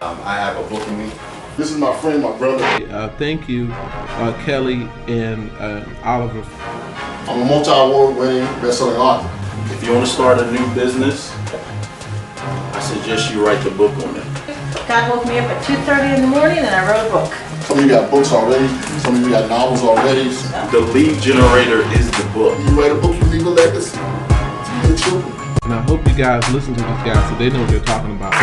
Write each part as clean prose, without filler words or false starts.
I have a book in me. This is my friend, my brother. Thank you, Kelly and Oliver. I'm a multi-award winning best-selling author. If you want to start a new business, I suggest you write the book on it. God woke me up at 2:30 in the morning and I wrote a book. Some of you got books already. Some of you got novels already. The lead generator is the book. You write a book, you leave a legacy to your children. And I hope you guys listen to these guys so they know what they're talking about.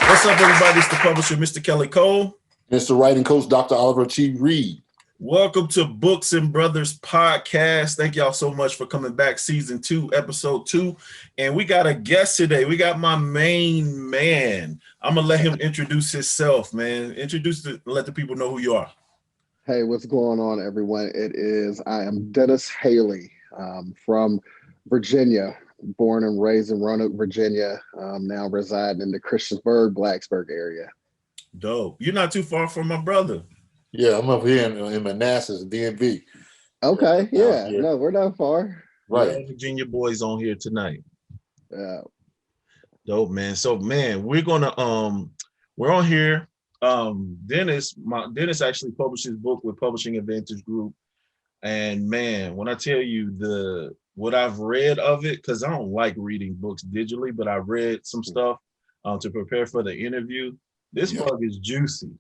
What's up, everybody? It's the publisher, Mr. Kelly Cole. Mr. Writing Coach, Dr. Oliver T. Reid. Welcome to Books-N-Brothas podcast. Thank y'all so much for coming back. Season 2, episode 2. And we got a guest today. We got my main man. I'm going to let him introduce himself, man. Let the people know who you are. Hey, what's going on, everyone? I am Dennis Haley from Virginia, born and raised in Roanoke, Virginia, now residing in the Christiansburg, Blacksburg area. Dope. You're not too far from my brother. Yeah, I'm up here in Manassas, DMV. Okay, yeah, no, we're not far. Right. Virginia boys on here tonight. Yeah. Dope, man. So, man, we're on here. Dennis actually published his book with Publishing Advantage Group. And man, when I tell you what I've read of it, because I don't like reading books digitally, but I read some stuff to prepare for the interview. This book is juicy.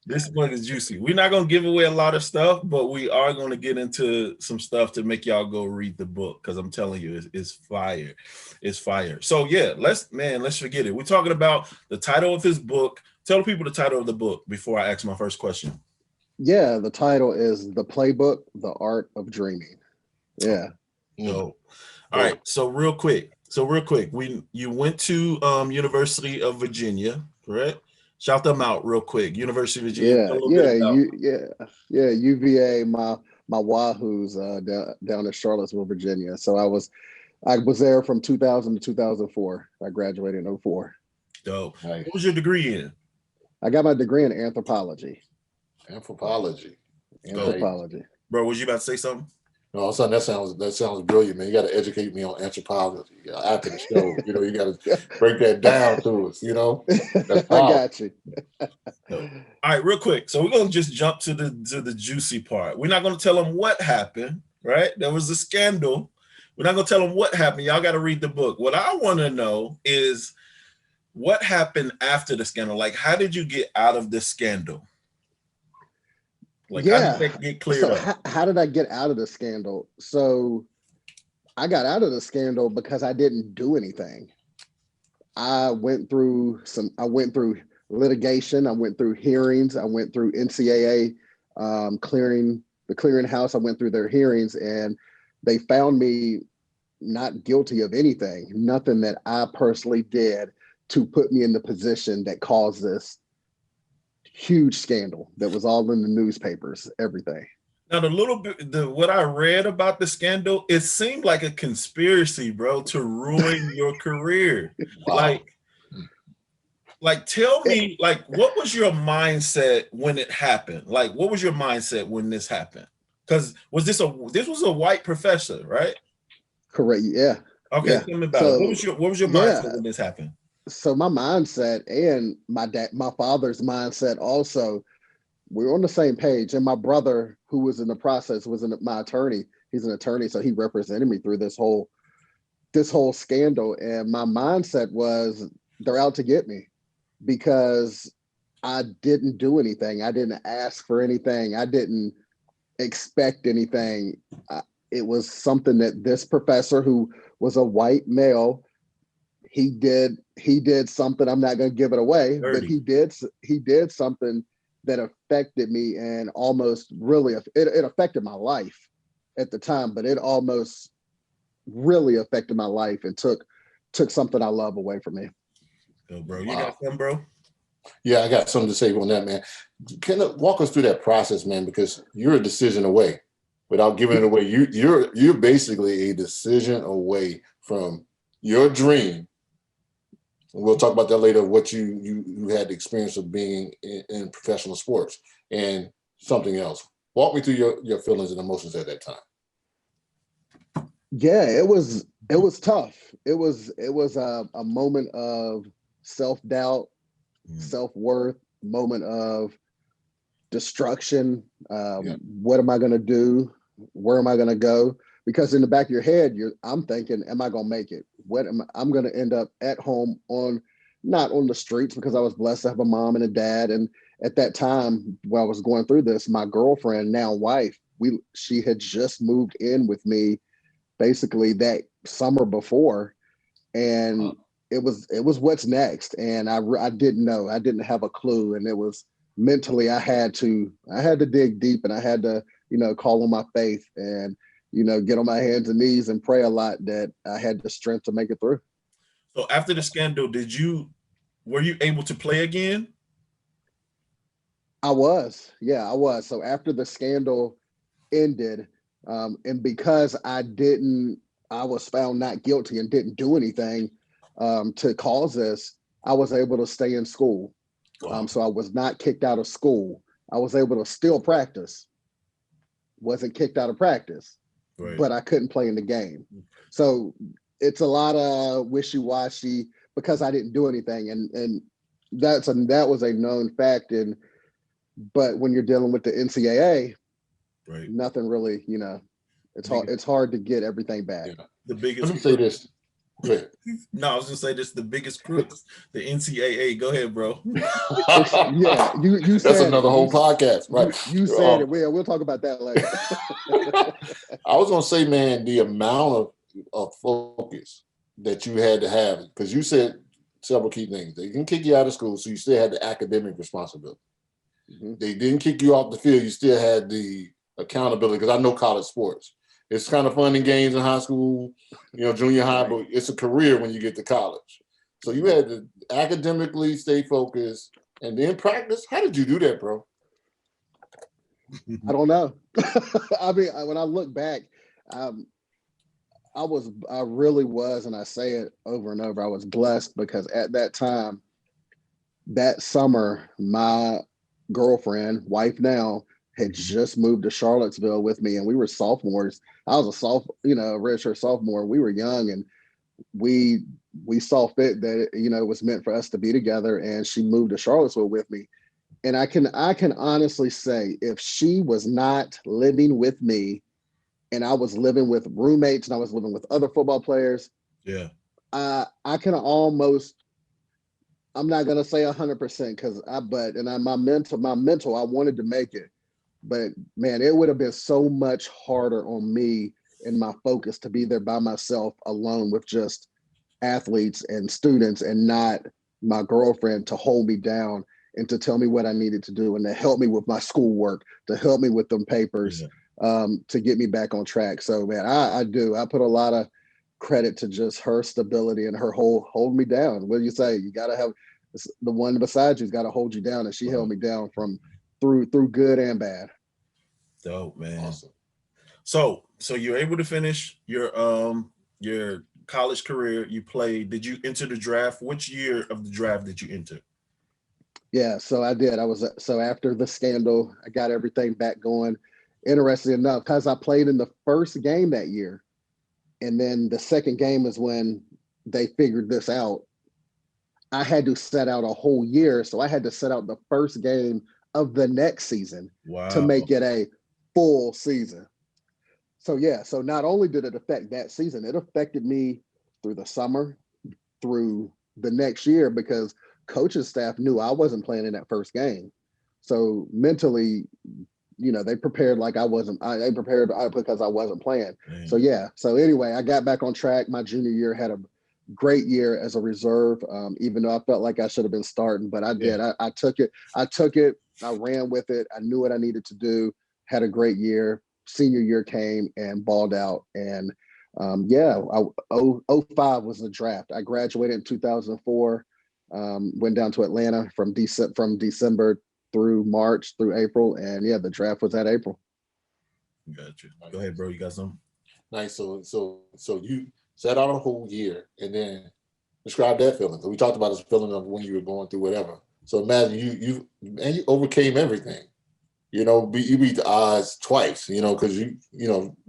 This book is juicy. We're not going to give away a lot of stuff, but we are going to get into some stuff to make y'all go read the book, because I'm telling you, it's fire. It's fire. So yeah, let's forget it. We're talking about the title of his book. Tell people the title of the book before I ask my first question. Yeah, the title is The Playbook, The Art of Dreaming. Yeah. All right. So real quick, you went to University of Virginia, correct? Shout them out real quick. University of Virginia. UVA. My Wahoo's down in Charlottesville, Virginia. So I was there from 2000 to 2004. I graduated in 2004. Dope. Nice. What was your degree in? I got my degree in anthropology. Anthropology. Bro, was you about to say something? No, son, that sounds brilliant, man. You got to educate me on anthropology after the show. You got to break that down to us. That's I got you. All right, real quick. So we're gonna just jump to the juicy part. We're not gonna tell them what happened, right? There was a scandal. We're not gonna tell them what happened. Y'all got to read the book. What I want to know is what happened after the scandal. Like, how did you get out of the scandal? How did that get cleared up? How did I get out of the scandal? So I got out of the scandal because I didn't do anything. I went through litigation. I went through hearings. I went through NCAA clearinghouse. I went through their hearings, and they found me not guilty of anything, nothing that I personally did to put me in the position that caused this huge scandal that was all in the newspapers, everything. Now, what I read about the scandal, it seemed like a conspiracy, bro, to ruin your career. Wow. Like, tell me, what was your mindset when it happened? Like, what was your mindset when this happened? Because this was a white professor, right? Correct. Yeah. Okay. Yeah. Tell me about it. What was your mindset when this happened? So my mindset and my father's mindset also, we were on the same page. And my brother, who was in the process, my attorney. He's an attorney, so he represented me through this whole scandal. And my mindset was, they're out to get me because I didn't do anything. I didn't ask for anything. I didn't expect anything. It was something that this professor, who was a white male, he did something. I'm not going to give it away, but he did something that affected me, and almost really it affected my life at the time, but it almost really affected my life and took something I love away from me. Yo, bro, you got something, bro? Yeah, I got something to say on that, man. Can you walk us through that process, man? Because you're a decision away. Without giving it away, you're basically a decision away from your dream. We'll talk about that later, what you had the experience of being in professional sports and something else. Walk me through your feelings and emotions at that time. Yeah, it was tough. It was a moment of self-doubt, self-worth, moment of destruction. What am I going to do? Where am I going to go? Because in the back of your head, I'm thinking, am I going to make it? I'm going to end up at home not on the streets, because I was blessed to have a mom and a dad. And at that time, while I was going through this, my girlfriend, now wife, she had just moved in with me basically that summer before. And it was what's next. And I didn't know. I didn't have a clue. And it was mentally, I had to dig deep, and I had to, call on my faith and, get on my hands and knees and pray a lot that I had the strength to make it through. So after the scandal, were you able to play again? I was. So after the scandal ended, and because I was found not guilty and didn't do anything to cause this, I was able to stay in school. Wow. So I was not kicked out of school. I was able to still practice. Wasn't kicked out of practice, Right. but I couldn't play in the game. So it's a lot of wishy-washy because I didn't do anything, and that was a known fact. But when you're dealing with the NCAA, right, nothing really, it's hard to get everything back. Yeah. The biggest. Let me say this. Go ahead. No, I was gonna say this: the biggest crooks, the NCAA. Go ahead, bro. Yeah, you said That's another whole podcast, right? You said it. We'll talk about that later. I was gonna say, man, the amount of focus that you had to have, because you said several key things. They didn't kick you out of school, so you still had the academic responsibility. Mm-hmm. They didn't kick you off the field, you still had the accountability, because I know college sports. It's kind of fun in games in high school, junior high, right, but it's a career when you get to college. So you had to academically stay focused and then practice. How did you do that, bro? I don't know. I mean, when I look back, I really was, and I say it over and over, I was blessed because at that time, that summer, my girlfriend, wife now, had just moved to Charlottesville with me, and we were sophomores. I was a redshirt sophomore. We were young, and we saw fit that it was meant for us to be together. And she moved to Charlottesville with me. And I can honestly say, if she was not living with me, and I was living with roommates, and I was living with other football players, yeah, I can almost. I'm not gonna say 100% my mental, I wanted to make it. But man, it would have been so much harder on me and my focus to be there by myself alone with just athletes and students, and not my girlfriend to hold me down and to tell me what I needed to do and to help me with my schoolwork, to help me with them papers, to get me back on track. So man, I put a lot of credit to just her stability and her hold me down. What do you say? You got to have the one beside you's got to hold you down, and she held me down through good and bad. Dope, man. Awesome. So you're able to finish your college career. You played. Did you enter the draft? Which year of the draft did you enter? Yeah, so I did. So after the scandal, I got everything back going. Interesting enough, because I played in the first game that year, and then the second game is when they figured this out. I had to set out a whole year, so I had to set out the first game of the next season to make it a full season. So yeah, so not only did it affect that season, it affected me through the summer, through the next year, because coaching staff knew I wasn't playing in that first game. So mentally, they prepared like I wasn't. They prepared because I wasn't playing. Man. So yeah. So anyway, I got back on track. My junior year, had a great year as a reserve, even though I felt like I should have been starting, but I did. I took it. I ran with it. I knew what I needed to do. Had a great year. Senior year came and balled out. And 05 was the draft. I graduated in 2004. Went down to Atlanta from December through March through April, and the draft was at April. Gotcha. Go ahead, bro. You got something? Nice. So you set out a whole year, and then describe that feeling. So we talked about this feeling of when you were going through whatever. So imagine you overcame everything. You beat the odds twice. Because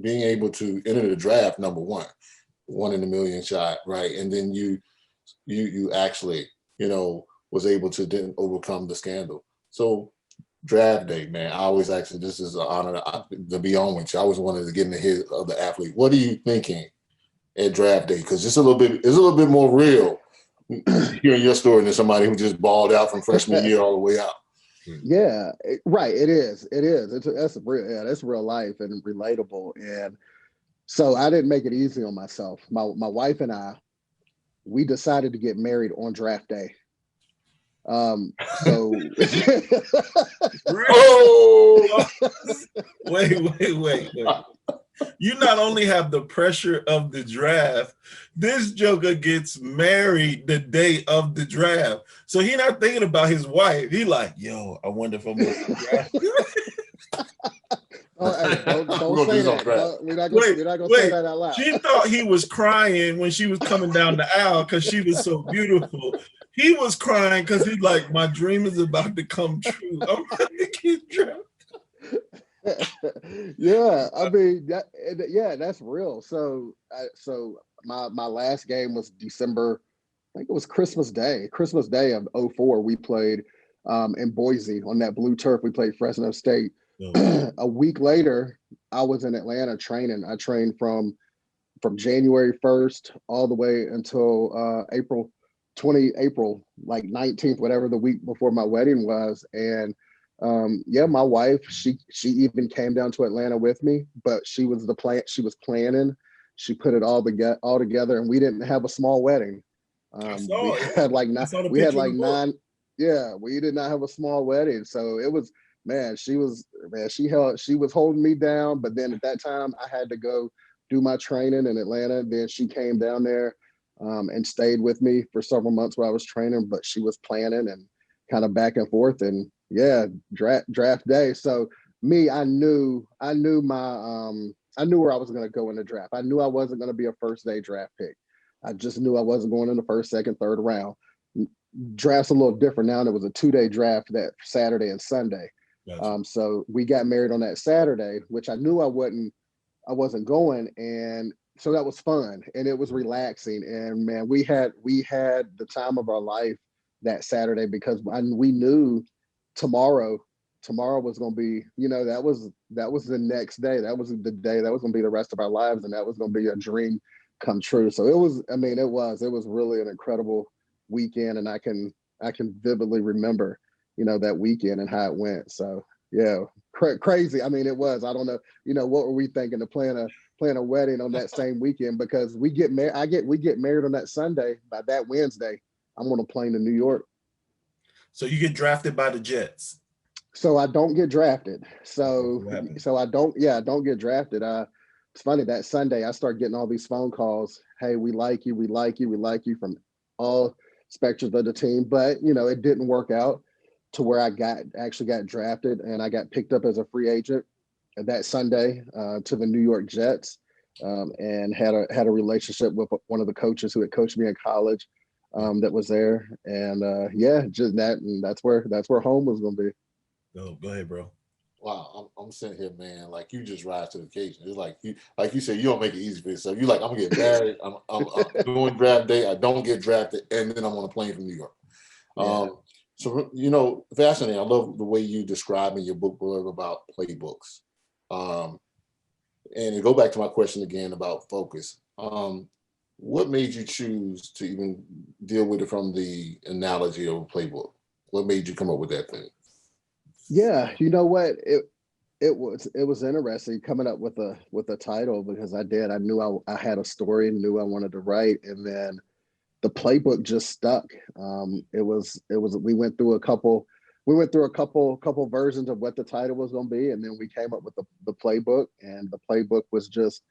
being able to enter the draft, number one in a million shot, right? And then you actually, was able to then overcome the scandal. So draft day, man, I always actually, this is an honor to be on with you. I always wanted to get in the head of the athlete. What are you thinking at draft day? Because it's a little bit more real hearing your story than somebody who just balled out from freshman year all the way out. Yeah, right. It is. That's real. Yeah, that's real life and relatable. And so I didn't make it easy on myself. My wife and I, we decided to get married on draft day. So Oh, wait. You not only have the pressure of the draft, this joker gets married the day of the draft. So he not thinking about his wife. He like, yo, I wonder if I'm going to draft. Don't say that. We're not gonna say that out loud. She thought he was crying when she was coming down the aisle because she was so beautiful. He was crying because he's like, my dream is about to come true. I'm about to get drafted. Yeah, I mean, that's real. So my last game was December, I think it was Christmas Day of 04. We played in Boise on that blue turf. We played Fresno State. A week later, I was in Atlanta training. I trained from January 1st all the way until April like 19th, whatever the week before my wedding was. And my wife, she even came down to Atlanta with me, but she was planning. She put it all together, and we didn't have a small wedding. We had like nine. Yeah, we did not have a small wedding. So it was, she was holding me down. But then at that time I had to go do my training in Atlanta. Then she came down there and stayed with me for several months while I was training, but she was planning and kind of back and forth. And draft day. So I knew where I was going to go in the draft. I knew I wasn't going to be a first day draft pick. I just knew I wasn't going in the first, second, third round. Draft's a little different now. And it was a 2-day draft that Saturday and Sunday. Gotcha. So we got married on that Saturday, which I knew I wasn't going. And so that was fun and it was relaxing. And man, we had the time of our life that Saturday because we knew tomorrow was going to be, that was the next day. That was the day that was going to be the rest of our lives. And that was going to be a dream come true. So it was really an incredible weekend. And I can vividly remember, that weekend and how it went. So yeah, crazy. I mean, it was, I don't know, what were we thinking to plan a wedding on that same weekend because we get married. We get married on that Sunday. By that Wednesday, I'm on a plane to New York. So you get drafted by the Jets. So I don't get drafted. So I don't get drafted. It's funny that Sunday I start getting all these phone calls. Hey, we like you from all spectrums of the team. But it didn't work out to where I actually got drafted and I got picked up as a free agent that Sunday to the New York Jets and had a relationship with one of the coaches who had coached me in college. That was there, and just that, and that's where home was going to be. Go ahead, bro. Wow, I'm sitting here, man. Like you just rise to the occasion. It's like you said, you don't make it easy for yourself. You like, I'm gonna get married. I'm doing draft day. I don't get drafted, and then I'm on a plane from New York. Yeah. So fascinating. I love the way you describe in your book blurb about playbooks. And to go back to my question again about focus. What made you choose to even deal with it from the analogy of a playbook? What made you come up with that thing? Yeah, you know what? It was interesting coming up with a title because I knew I had a story and knew I wanted to write, and then the playbook just stuck. We went through a couple versions of what the title was going to be, and then we came up with the playbook, and the playbook was just,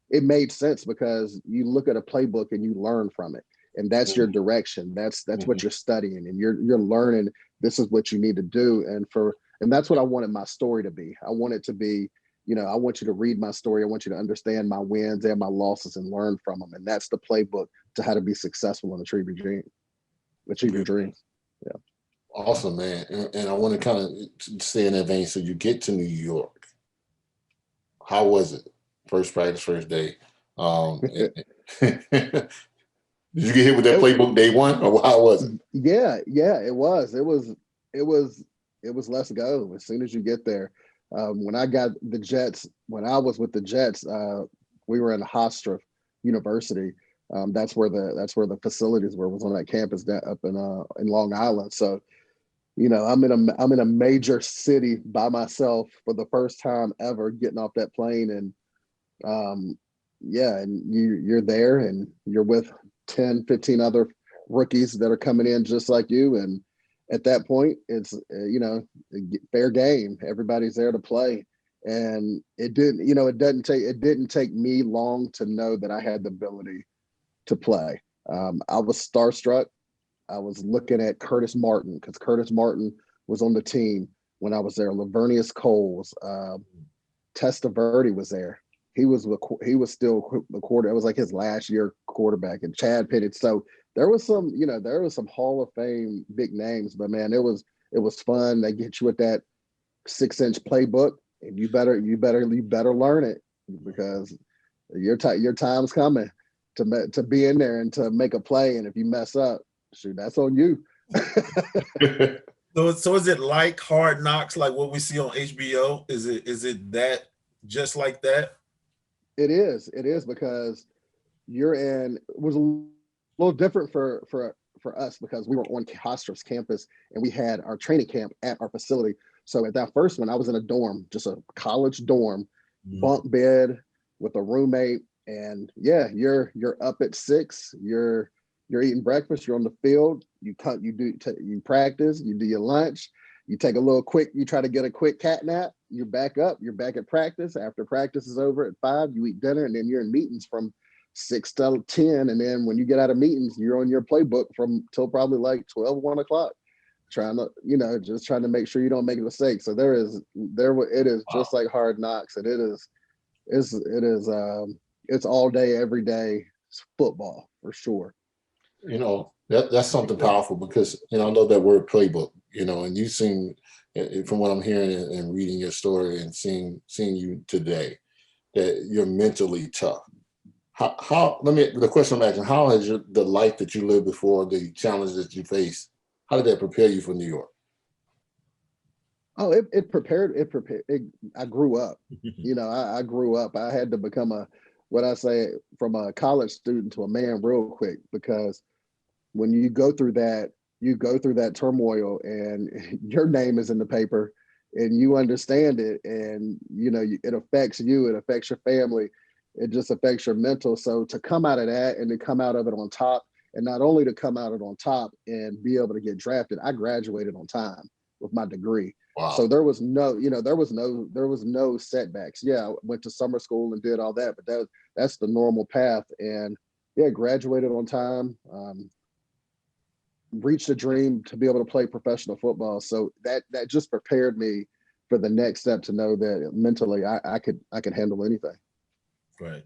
it made sense because you look at a playbook and you learn from it, and that's your direction. That's what you're studying, and you're learning. This is what you need to do, and that's what I wanted my story to be. I want it to be, I want you to read my story. I want you to understand my wins and my losses and learn from them, and that's the playbook to how to be successful and achieve your dreams. Yeah. Awesome, man. And I want to kind of stay in that vein. So you get to New York. How was it? First practice, first day. Did you get hit with that playbook day one, or how was it? Yeah, it was. Let's go as soon as you get there. When I got the Jets, when I was with the Jets, we were in Hofstra University. That's where the facilities were. Was on that campus up in Long Island. So, I'm in a major city by myself for the first time ever, getting off that plane, and and you're there, and you're with 10, 15 other rookies that are coming in just like you, and at that point, it's fair game. Everybody's there to play, and it didn't take me long to know that I had the ability to play. I was starstruck. I was looking at Curtis Martin, because Curtis Martin was on the team when I was there. Lavernius Coles, Testaverde was there. He was still the quarter. It was like his last year quarterback, and Chad Pittett. So there was some Hall of Fame big names, but man, it was fun. They get you with that 6-inch playbook, and you better learn it, because your time's coming to be in there and to make a play. And if you mess up, shoot, that's on you. So is it like Hard Knocks, like what we see on HBO? Is it that just like that? It is because you're in. It was a little different for us because we were on Hostra's campus and we had our training camp at our facility. So at that first one, I was in a dorm, just a college dorm, bunk bed with a roommate, and you're up at 6. You're eating breakfast. You're on the field. You practice. You do your lunch. You take you try to get a quick cat nap. You're back up. You're back at practice. After practice is over at 5, you eat dinner, and then you're in meetings from 6 to 10. And then when you get out of meetings, you're on your playbook till probably like 12, 1 o'clock, trying to make sure you don't make a mistake. So it is just like Hard Knocks, and it's all day, every day football for sure. That's something powerful, because I know that word playbook, and you seem, from what I'm hearing and reading your story and seeing you today, that you're mentally tough. The question I'm asking, how has the life that you lived before, the challenges that you faced, how did that prepare you for New York? Oh, it prepared. I grew up. I grew up. I had to become from a college student to a man real quick, because when you go through that turmoil, and your name is in the paper, and you understand it, and it affects you, it affects your family, it just affects your mental. So to come out of that and to come out of it on top, and not only to come out of it on top and be able to get drafted, I graduated on time with my degree. Wow. So there was no setbacks. Yeah, I went to summer school and did all that, but that's the normal path. And graduated on time. Reached a dream to be able to play professional football. So that just prepared me for the next step, to know that mentally I could handle anything. Right.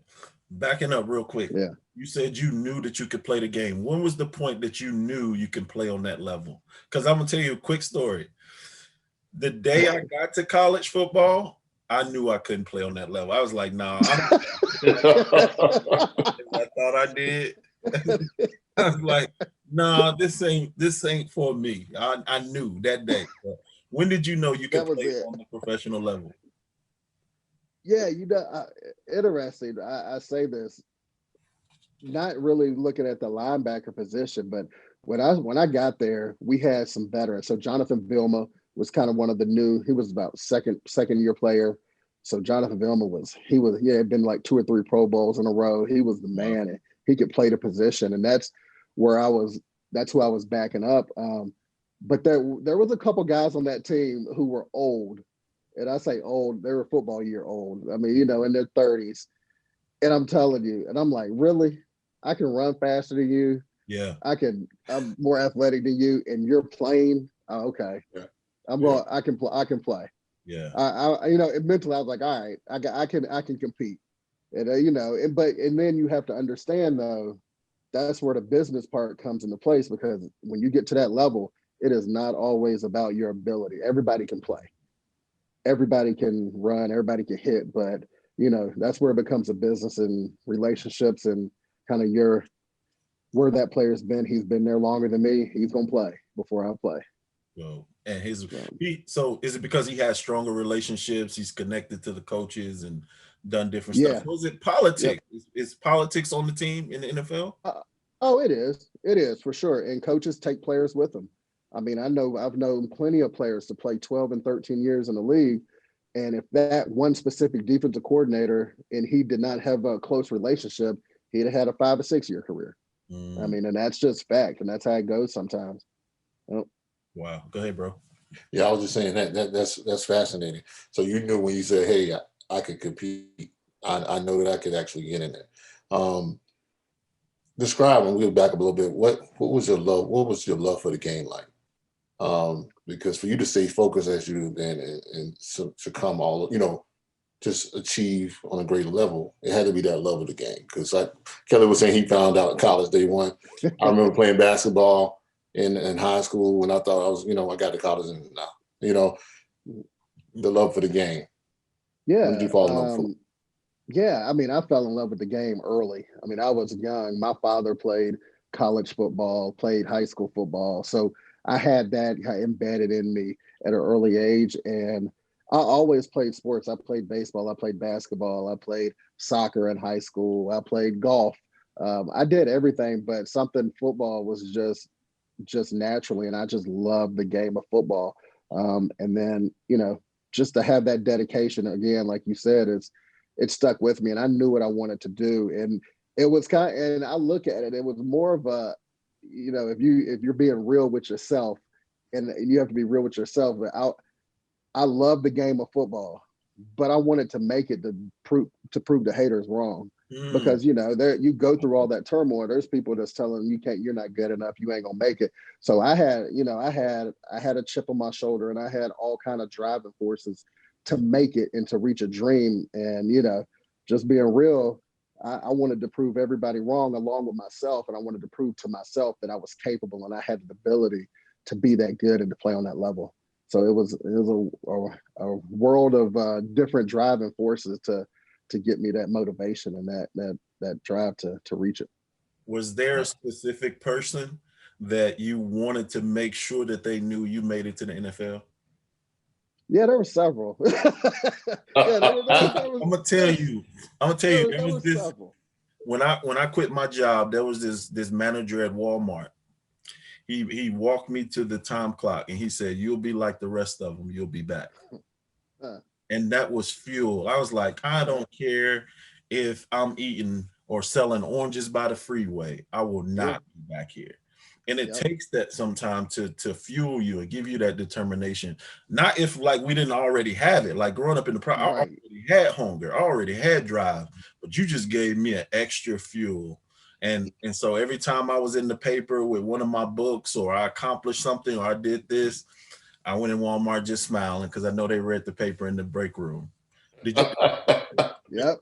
Backing up real quick. Yeah. You said you knew that you could play the game. When was the point that you knew you could play on that level? Because I'm gonna tell you a quick story. The day I got to college football, I knew I couldn't play on that level. I was like, nah. I thought I did. I was like, nah, this ain't for me. I knew that day. But when did you know you could play on the professional level? Yeah, interesting. I say this, not really looking at the linebacker position, but when I got there, we had some veterans. So Jonathan Vilma was kind of one of the new. He was about second year player. So Jonathan Vilma he had been like 2 or 3 Pro Bowls in a row. He was the man, and he could play the position, and that's who I was backing up. But there was a couple guys on that team who were old. And I say old, they were football year old. I mean, in their 30s. And I'm telling you, and I'm like, really? I can run faster than you. Yeah. I'm more athletic than you, and you're playing. Oh, okay. Yeah. I can play. Yeah. Mentally I was like, all right, I can compete. And and then you have to understand, though, that's where the business part comes into place, because when you get to that level, it is not always about your ability. Everybody can play. Everybody can run, everybody can hit, but that's where it becomes a business, and relationships, and kind of your where that player's been. He's been there longer than me. He's gonna play before I play. So, and So, so is it because he has stronger relationships? He's connected to the coaches and done different stuff. yeah. Was it Yep. politics? Is politics on the team in the NFL? Oh, it is. It is for sure. And coaches take players with them. I mean, I've known plenty of players to play 12 and 13 years in the league. And if that one specific defensive coordinator and he did not have a close relationship, he'd have had a 5 or 6 year career. I mean, and that's just fact. And that's how it goes sometimes. Yep. Wow. Go ahead, bro. Yeah, I was just saying that's fascinating. So you knew when you said, "Hey, I could compete." I know that I could actually get in there. Describe, when we'll back up a little bit. What was your love? What was your love for the game like? Because for you to stay focused as you and succumb all, just achieve on a greater level, it had to be that love of the game. Because like Kelly was saying, he found out in college day one. I remember playing basketball in high school when I thought I was, I got to college and now, the love for the game. Yeah. What did you fall in love for? Yeah, I mean, I fell in love with the game early. I mean, I was young. My father played college football, played high school football. So I had that embedded in me at an early age. And I always played sports. I played baseball, I played basketball, I played soccer in high school, I played golf. I did everything, but something football was just naturally, and I just loved the game of football. And then, just to have that dedication again, like you said, it stuck with me, and I knew what I wanted to do. And it was and I look at it, it was more of a, if you're being real with yourself, and you have to be real with yourself. But I love the game of football, but I wanted to make it to prove the haters wrong. Because there you go through all that turmoil. There's people that's telling you're not good enough, you ain't gonna make it. So I had a chip on my shoulder, and I had all kind of driving forces to make it and to reach a dream. And just being real, I wanted to prove everybody wrong along with myself, and I wanted to prove to myself that I was capable and I had the ability to be that good and to play on that level. So it was a world of different driving forces to get me that motivation and that drive to reach it. Was there a specific person that you wanted to make sure that they knew you made it to the NFL? Yeah, there were several. I'm gonna tell you. There was this several. when I quit my job. There was this manager at Walmart. He walked me to the time clock and he said, "You'll be like the rest of them. You'll be back." And that was fuel. I was like, I don't care if I'm eating or selling oranges by the freeway. I will not be back here. And it takes that sometime to fuel you and give you that determination. Not if like we didn't already have it. Like growing up in I already had hunger, I already had drive, but you just gave me an extra fuel. And so every time I was in the paper with one of my books, or I accomplished something, or I did this, I went in Walmart just smiling because I know they read the paper in the break room. Did you? Yep.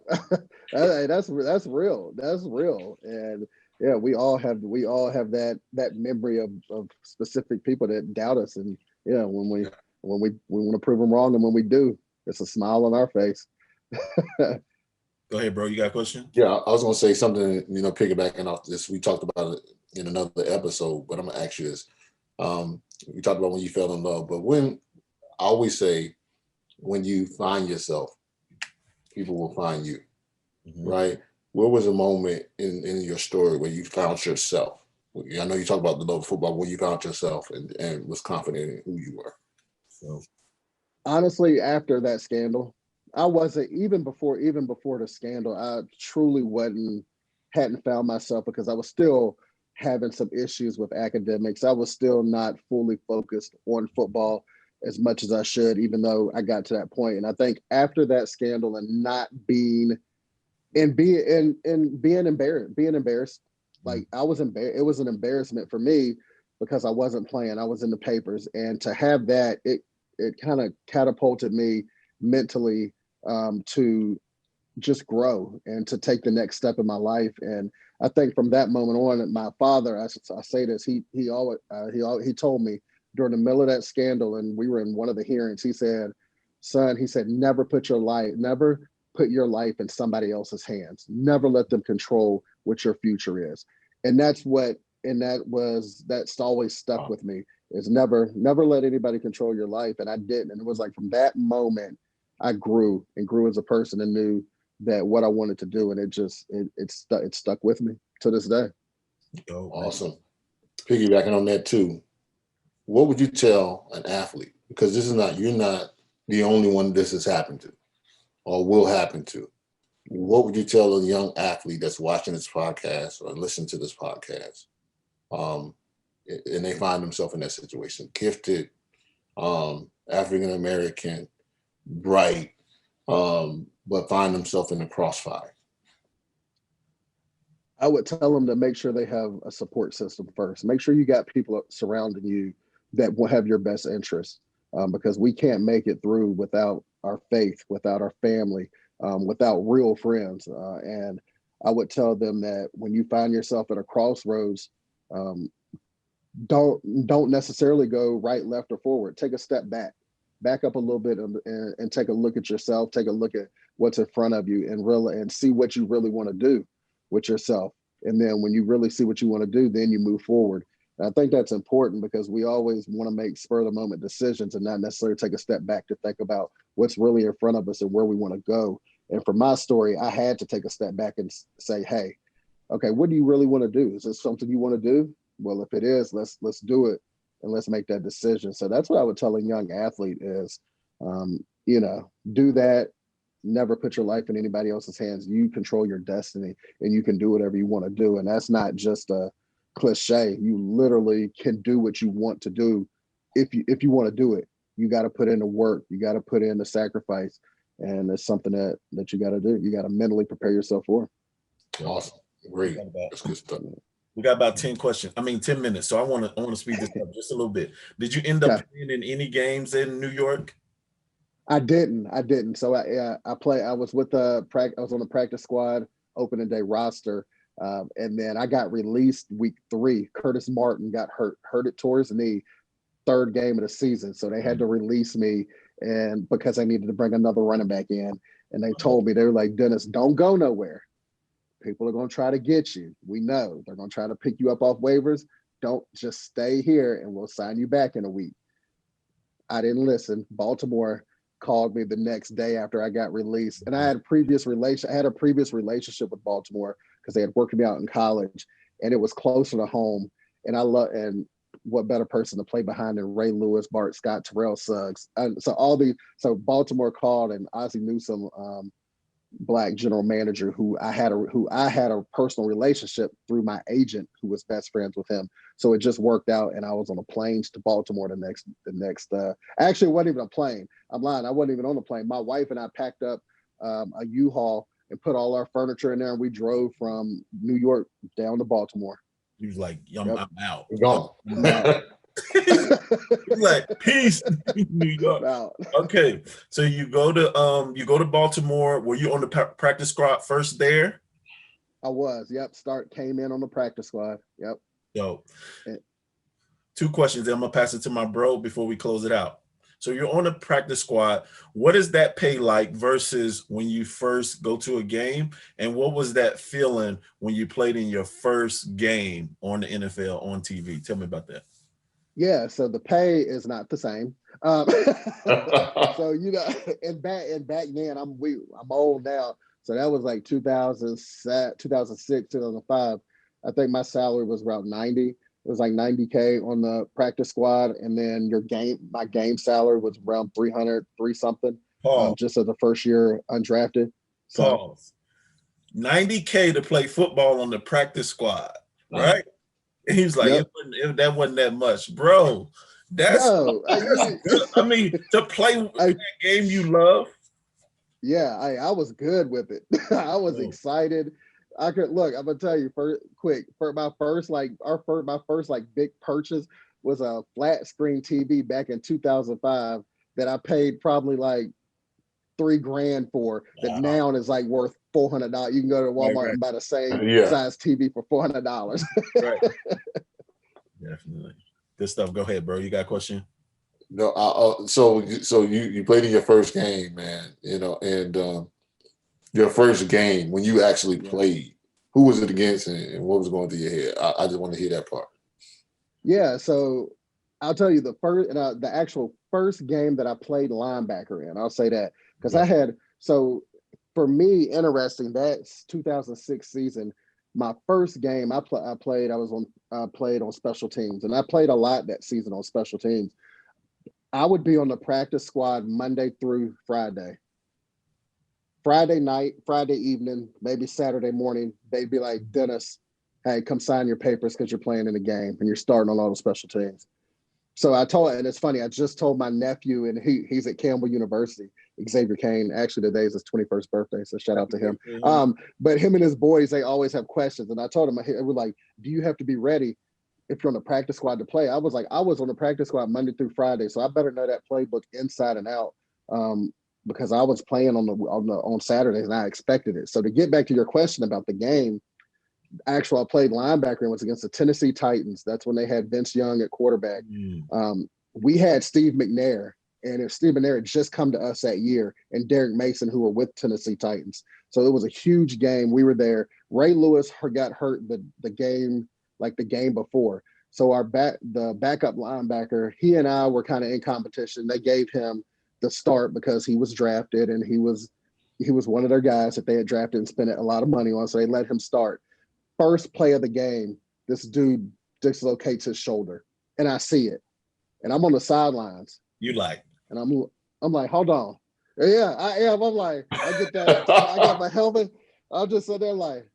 Hey, that's real. That's real. And yeah, we all have that memory of specific people that doubt us. And when we want to prove them wrong, and when we do, it's a smile on our face. Go ahead, bro. You got a question? Yeah, I was going to say something, piggybacking off this. We talked about it in another episode, but I'm going to ask you this. We talked about when you fell in love, but I always say, when you find yourself, people will find you, right? Where was a moment in your story where you found yourself? I know you talk about the love of football, when you found yourself and was confident in who you were. So, honestly, after that scandal, I wasn't even before the scandal. I truly hadn't found myself, because I was still having some issues with academics. I was still not fully focused on football as much as I should, even though I got to that point. And I think after that scandal and not being embarrassed, like I was embarrassed. It was an embarrassment for me because I wasn't playing. I was in the papers, and to have that, it kind of catapulted me mentally to just grow and to take the next step in my life. And I think from that moment on, my father, I say this, he told me during the middle of that scandal, and we were in one of the hearings, he said, "Son," he said, never put your life in somebody else's hands. Never let them control what your future is." And that's always stuck with me, is never let anybody control your life. And I didn't. And it was like from that moment I grew as a person and knew that what I wanted to do. And it stuck with me to this day. Yo, Awesome. Piggybacking on that too, what would you tell an athlete? Because you're not the only one this has happened to or will happen to. What would you tell a young athlete that's watching this podcast or listening to this podcast, and they find themselves in that situation? Gifted, African American, bright, but find themselves in the crossfire. I would tell them to make sure they have a support system first. Make sure you got people surrounding you that will have your best interests, because we can't make it through without our faith, without our family, without real friends. And I would tell them that when you find yourself at a crossroads, don't necessarily go right, left, or forward. Take a step back up a little bit, and take a look at yourself. Take a look at what's in front of you, and see what you really want to do with yourself. And then when you really see what you want to do, then you move forward. And I think that's important, because we always want to make spur of the moment decisions and not necessarily take a step back to think about what's really in front of us and where we want to go. And for my story, I had to take a step back and say, hey, okay, what do you really want to do? Is this something you want to do? Well, if it is, let's do it, and let's make that decision. So that's what I would tell a young athlete is, do that. Never put your life in anybody else's hands. You control your destiny, and you can do whatever you want to do. And that's not just a cliche. You literally can do what you want to do. If you want to do it, you got to put in the work. You got to put in the sacrifice. And it's something that you got to do. You got to mentally prepare yourself for. Awesome. Great. That's good stuff. We got about 10 minutes. So I want to speed this up just a little bit. Did you end up playing in any games in New York? I didn't. So I was with I was on the practice squad opening day roster. And then I got released week 3. Curtis Martin got hurt it tore his knee, 3rd game of the season. So they had to release me, and because I needed to bring another running back in. And they told me, they were like, Dennis, don't go nowhere. People are going to try to get you. We know they're going to try to pick you up off waivers. Don't, just stay here and we'll sign you back in a week. I didn't listen. Baltimore called me the next day after I got released. And I had a previous relationship with Baltimore, because they had worked me out in college, and it was closer to home. And what better person to play behind than Ray Lewis, Bart Scott, Terrell Suggs. So Baltimore called, and Ozzie Newsome, Black general manager, who I had a personal relationship through my agent, who was best friends with him. So it just worked out, and I was on a plane to Baltimore the next. Actually, it wasn't even a plane. I'm lying. I wasn't even on the plane. My wife and I packed up a U-Haul and put all our furniture in there, and we drove from New York down to Baltimore. He was like, I'm out. We're gone. He's like, peace, New York. Wow. Okay, so you go to Baltimore. Were you on the practice squad first there? I was. Yep. Came in on the practice squad. Yep. Yo, 2 questions. Then I'm gonna pass it to my bro before we close it out. So you're on the practice squad. What is that pay like versus when you first go to a game? And what was that feeling when you played in your first game on the NFL on TV? Tell me about that. Yeah, so the pay is not the same. So and back then, I'm old now. So that was like 2006, 2005. I think my salary was around 90. It was like 90K on the practice squad, and then my game salary was around 300, something. Just as the first year undrafted. So, Pause. 90K to play football on the practice squad, right? And he was like, that wasn't that much, bro. That's good. I mean, to play that game you love. Yeah, I was good with it. I was excited. I'm gonna tell you my first big purchase was a flat screen TV back in 2005 that I paid probably like $3,000 for. Wow. That now is like worth $400. You can go to Walmart and buy the same size TV for $400. Right. Definitely. Good stuff. Go ahead, bro. You got a question? No. So you played in your first game, man. And your first game when you actually played. who was it against and what was going through your head? I just want to hear that part. Yeah, so I'll tell you the actual first game that I played linebacker in. I'll say that because for me, interesting. That's 2006 season. My first game I played on special teams, and I played a lot that season on special teams. I would be on the practice squad Monday through Friday. Friday night, Friday evening, maybe Saturday morning, they'd be like, Dennis, hey, come sign your papers because you're playing in the game and you're starting on all the special teams. So and it's funny, I just told my nephew, and he's at Campbell University, Xavier Kane. Actually, today is his 21st birthday, so shout out to him. But him and his boys, they always have questions. And I told him, we're like, do you have to be ready if you're on the practice squad to play? I was like, I was on the practice squad Monday through Friday, so I better know that playbook inside and out. Because I was playing on Saturdays and I expected it. So to get back to your question about the game, I played linebacker and was against the Tennessee Titans. That's when they had Vince Young at quarterback. We had Steve McNair, and if Steve McNair had just come to us that year, and Derek Mason, who were with Tennessee Titans. So it was a huge game. We were there. Ray Lewis got hurt the game before. So the backup linebacker, he and I were kind of in competition. They gave him the start because he was drafted and he was one of their guys that they had drafted and spent a lot of money on. So they let him start. First play of the game, this dude dislocates his shoulder, and I see it, and I'm on the sidelines. And I'm like, hold on. Yeah, I am. I'm like, I get that. I got my helmet. I'm just sitting there like,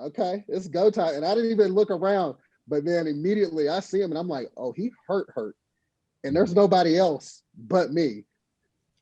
okay, it's go time. And I didn't even look around, but then immediately I see him, and I'm like, oh, he hurt. And there's nobody else but me.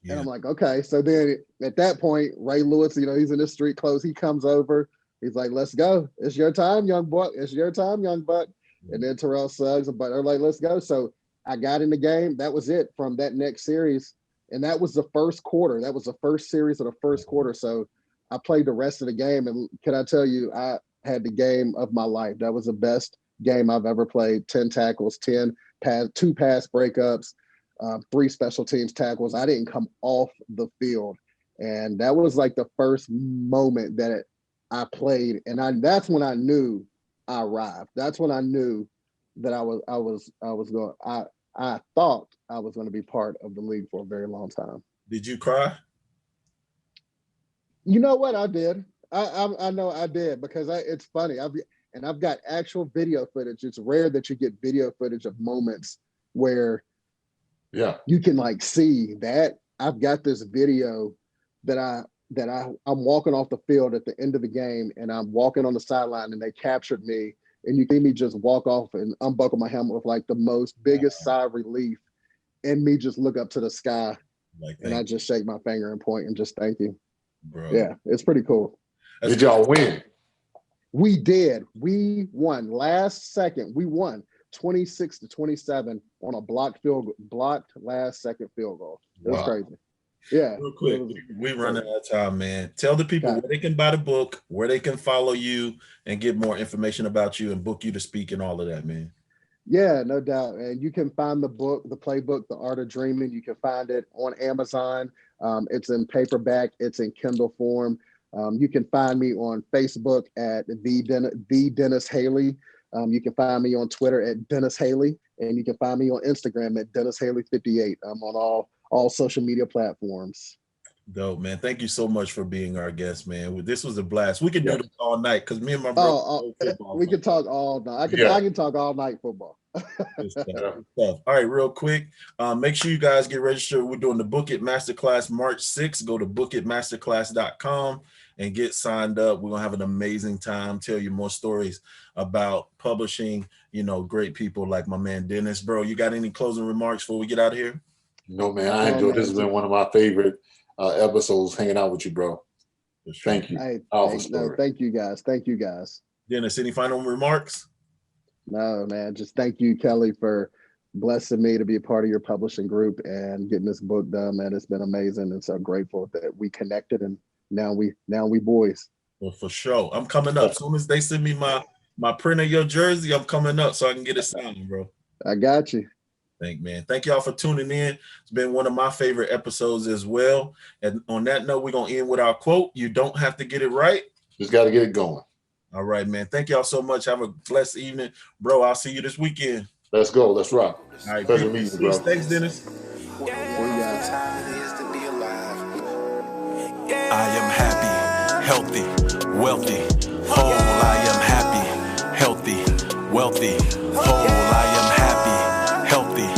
Yeah. And I'm like, okay. So then at that point, Ray Lewis, he's in his street clothes. He comes over. He's like, let's go. It's your time, young buck. It's your time, young buck. And then Terrell Suggs, but they're like, let's go. So I got in the game. That was it from that next series. And that was the first quarter. That was the first series of the first quarter. So I played the rest of the game. And can I tell you, I had the game of my life. That was the best game I've ever played. 10 tackles, 2 pass breakups, 3 special teams tackles. I didn't come off the field. And that was like the first moment that I played. And that's when I knew I arrived. That's when I knew that I thought I was going to be part of the league for a very long time. Did you cry? You know what? I did. I know I did because it's funny. I've got actual video footage. It's rare that you get video footage of moments where you can like see that. I've got this video that I'm walking off the field at the end of the game, and I'm walking on the sideline, and they captured me, and you see me just walk off and unbuckle my helmet with like the biggest sigh of relief, and me just look up to the sky, and I just shake my finger and point and just thank you. Bro. Yeah, it's pretty cool. Did y'all win? We did. We won last second. We won 26-27 on a blocked last second field goal. It was crazy. Yeah. Real quick, we running out of time, man. Tell the people where they can buy the book, where they can follow you and get more information about you and book you to speak and all of that, man. Yeah, no doubt. And you can find the book, the playbook, The Art of Dreaming. You can find it on Amazon. It's in paperback. It's in Kindle form. You can find me on Facebook at the Dennis Haley. You can find me on Twitter at Dennis Haley, and you can find me on Instagram at Dennis Haley 58. I'm on all social media platforms. Dope, man. Thank you so much for being our guest, man. This was a blast. We could do this all night because me and my brother. We can talk all night. I can talk all night football. Good stuff. All right, real quick. Make sure you guys get registered. We're doing the Book It Masterclass March 6th. Go to bookitmasterclass.com and get signed up. We're gonna have an amazing time. Tell you more stories about publishing. Great people like my man Dennis. Bro, you got any closing remarks before we get out of here? No, man. I enjoyed this. Has been one of my favorite episodes hanging out with you, bro. Thank you. Thank you guys. Thank you guys. Dennis, any final remarks? No, man. Just thank you, Kelly, for blessing me to be a part of your publishing group and getting this book done, man. It's been amazing, and so grateful that we connected, and now we boys. Well, for sure. I'm coming up. As soon as they send me my print of your jersey, I'm coming up so I can get it signed, bro. I got you. Thank y'all for tuning in. It's been one of my favorite episodes as well. And on that note, we're going to end with our quote. You don't have to get it right. Just got to get it going. All right, man. Thank y'all so much. Have a blessed evening, bro. I'll see you this weekend. Let's go. Let's rock. All right, Pleasure meeting you, bro. Thanks, Dennis. I am happy, healthy, wealthy, whole. I am happy, healthy, wealthy, whole. I am happy, healthy,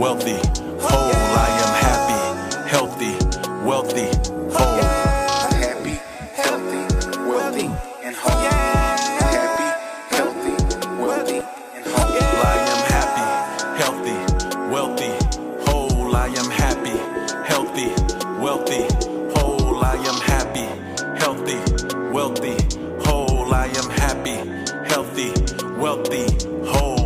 wealthy, whole. I am happy, healthy, wealthy, whole. Happy, healthy, wealthy, and whole. Happy, healthy, wealthy, and whole. I am happy, healthy, wealthy, whole. I am happy, healthy, wealthy, whole. I am happy, healthy, wealthy, whole. I am happy, healthy, wealthy, whole.